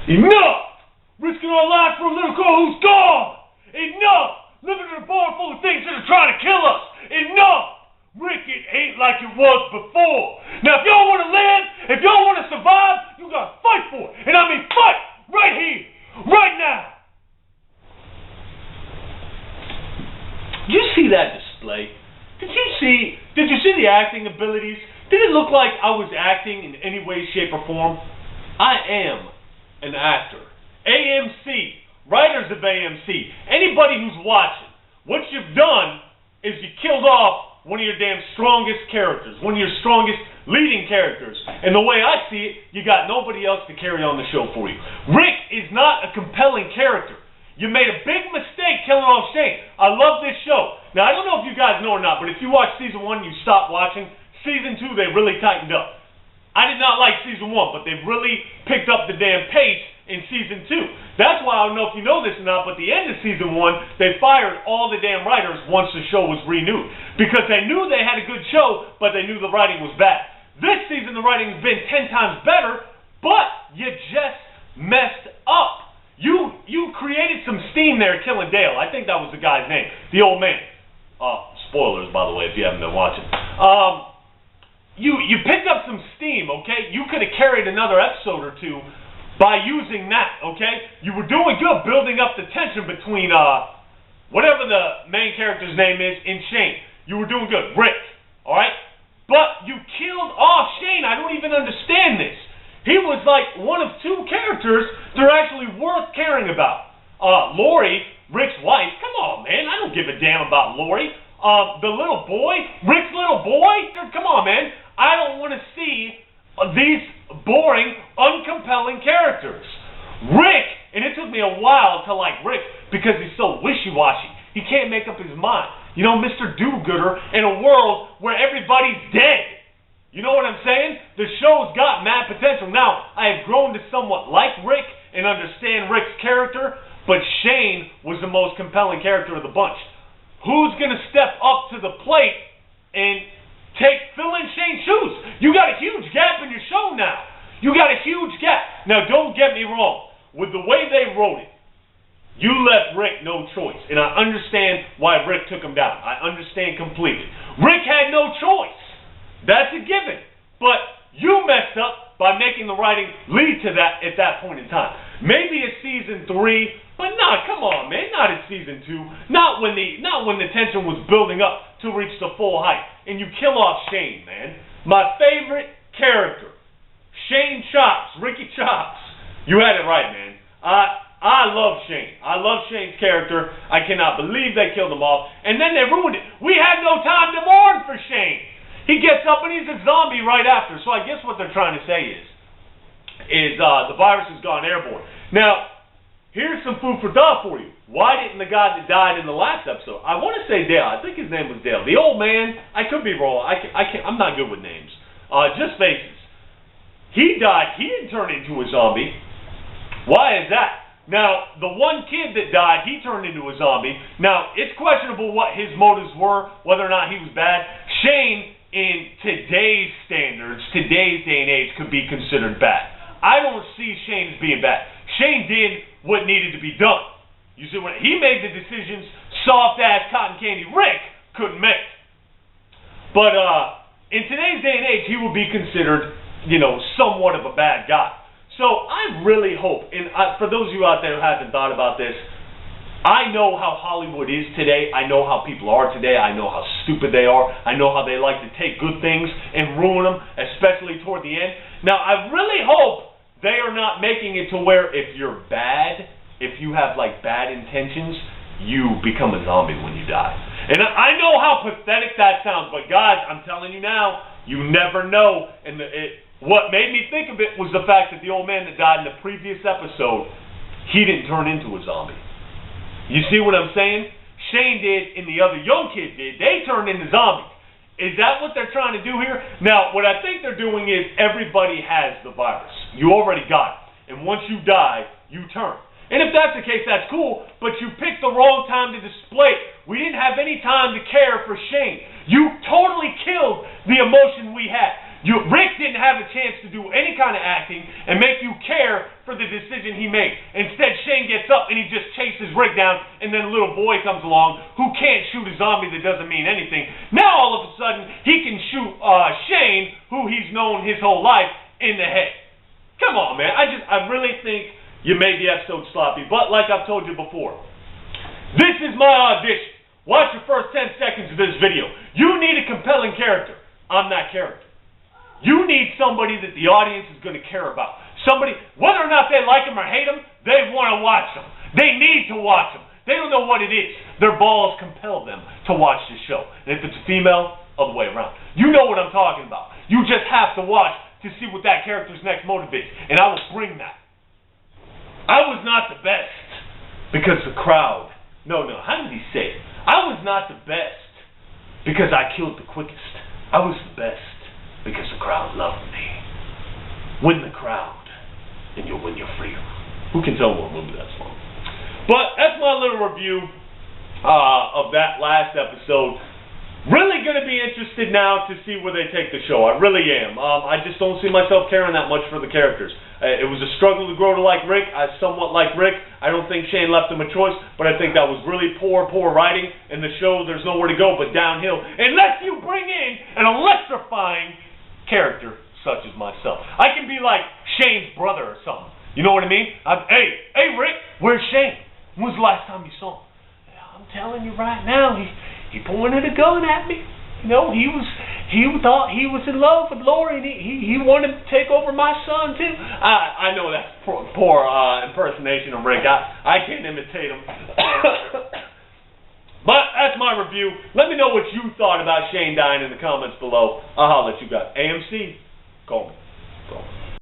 Enough! Risking our lives for a little girl who's gone! Enough! Living in a barn full of things that are trying to kill us! Enough! Rick, it ain't like it was before. Now, if y'all want to live, if y'all want to survive, you gotta fight for it. And I mean fight! Right here! Right now! Did you see that display? Did you see the acting abilities? Did it look like I was acting in any way, shape, or form? I am an actor. AMC, writers of AMC, anybody who's watching, what you've done is you killed off one of your damn strongest characters, one of your strongest leading characters. And the way I see it, you got nobody else to carry on the show for you. Rick is not a compelling character. You made a big mistake killing off Shane. I love this show. Now, I don't know if you guys know or not, but if you watch Season 1 and you stopped watching, Season 2, they really tightened up. I did not like Season 1, but they really picked up the damn pace in Season 2. That's why I don't know if you know this or not, but at the end of Season 1, they fired all the damn writers once the show was renewed. Because they knew they had a good show, but they knew the writing was bad. This season, the writing's been 10 times better, but you just messed up. You created some steam there killing Dale. I think that was the guy's name, the old man. Spoilers, by the way, if you haven't been watching. You picked up some steam, okay? You could have carried another episode or two by using that, okay? You were doing good building up the tension between whatever the main character's name is and Shane. You were doing good. Rick, alright? But you killed off Shane. I don't even understand this. He was like one of two characters that are actually worth caring about. Lori, Rick's wife, come on, man. I don't give a damn about Lori. The little boy, Rick's little boy, come on, man. I don't want to see these boring, uncompelling characters. Rick, and it took me a while to like Rick because he's so wishy-washy. He can't make up his mind. You know, Mr. Do-Gooder in a world where everybody's dead. You know what I'm saying? The show's got mad potential. Now, I have grown to somewhat like Rick and understand Rick's character, but Shane was the most compelling character of the bunch. Who's going to step up to the plate and fill in Shane's shoes? You got a huge gap in your show now. You got a huge gap. Now, don't get me wrong. With the way they wrote it, you left Rick no choice. And I understand why Rick took him down. I understand completely. Rick had no choice. That's a given. But you messed up by making the writing lead to that at that point in time. Maybe it's Season 3, but come on, man. Not at Season 2. Not when the tension was building up to reach the full height. And you kill off Shane, man. My favorite character. Shane Chops. Ricky Chops. You had it right, man. I love Shane. I love Shane's character. I cannot believe they killed him off. And then they ruined it. We had no time to mourn for Shane. He gets up and he's a zombie right after. So I guess what they're trying to say is the virus has gone airborne. Now, here's some food for thought for you. Why didn't the guy that died in the last episode? I want to say Dale. I think his name was Dale. The old man. I could be wrong. I'm not good with names. Just faces. He died. He didn't turn into a zombie. Why is that? Now, the one kid that died, he turned into a zombie. Now, it's questionable what his motives were, whether or not he was bad. Shane, in today's standards, today's day and age, could be considered bad. I don't see Shane as being bad. Shane did what needed to be done. You see, when he made the decisions, soft-ass cotton candy Rick couldn't make. But in today's day and age, he would be considered, somewhat of a bad guy. So I really hope, and for those of you out there who haven't thought about this, I know how Hollywood is today. I know how people are today. I know how stupid they are. I know how they like to take good things and ruin them, especially toward the end. Now, I really hope they are not making it to where if you're bad, if you have bad intentions, you become a zombie when you die. And I know how pathetic that sounds, but guys, I'm telling you now, you never know. And what made me think of it was the fact that the old man that died in the previous episode, he didn't turn into a zombie. You see what I'm saying? Shane did, and the other young kid did. They turned into zombies. Is that what they're trying to do here? Now, what I think they're doing is everybody has the virus. You already got it. And once you die, you turn. And if that's the case, that's cool, but you picked the wrong time to display it. We didn't have any time to care for Shane. You totally killed the emotion we had. Rick didn't have a chance to do any kind of acting and make you care for the decision he made. Instead, Shane gets up and he just chases Rick down, and then a little boy comes along who can't shoot a zombie that doesn't mean anything. Now all of a sudden he can shoot Shane, who he's known his whole life, in the head. Come on, man. I really think you made the episode sloppy. But like I've told you before, this is my audition. Watch the first 10 seconds of this video. You need a compelling character. I'm that character. You need somebody that the audience is going to care about. Somebody, whether or not they like him or hate him, they want to watch him. They need to watch him. They don't know what it is. Their balls compel them to watch this show. And if it's a female, other way around. You know what I'm talking about. You just have to watch to see what that character's next motive is. And I will bring that. I was not the best because the crowd. No, how did he say it? I was not the best because I killed the quickest. I was the best because the crowd loved me. Win the crowd, and you'll win your freedom. Who can tell what movie that's from? But that's my little review of that last episode. Really going to be interested now to see where they take the show. I really am. I just don't see myself caring that much for the characters. It was a struggle to grow to like Rick. I somewhat like Rick. I don't think Shane left him a choice, but I think that was really poor writing. In the show, there's nowhere to go but downhill, unless you bring in an electrifying character such as myself. I can be like Shane's brother or something. You know what I mean? Hey, Rick, where's Shane? When's the last time you saw him? I'm telling you right now, he pointed a gun at me. You know, he thought he was in love with Lori, and he wanted to take over my son too. I know that's poor impersonation of Rick. I can't imitate him. But that's my review. Let me know what you thought about Shane dying in the comments below. I'll holler at you guys. AMC, call me.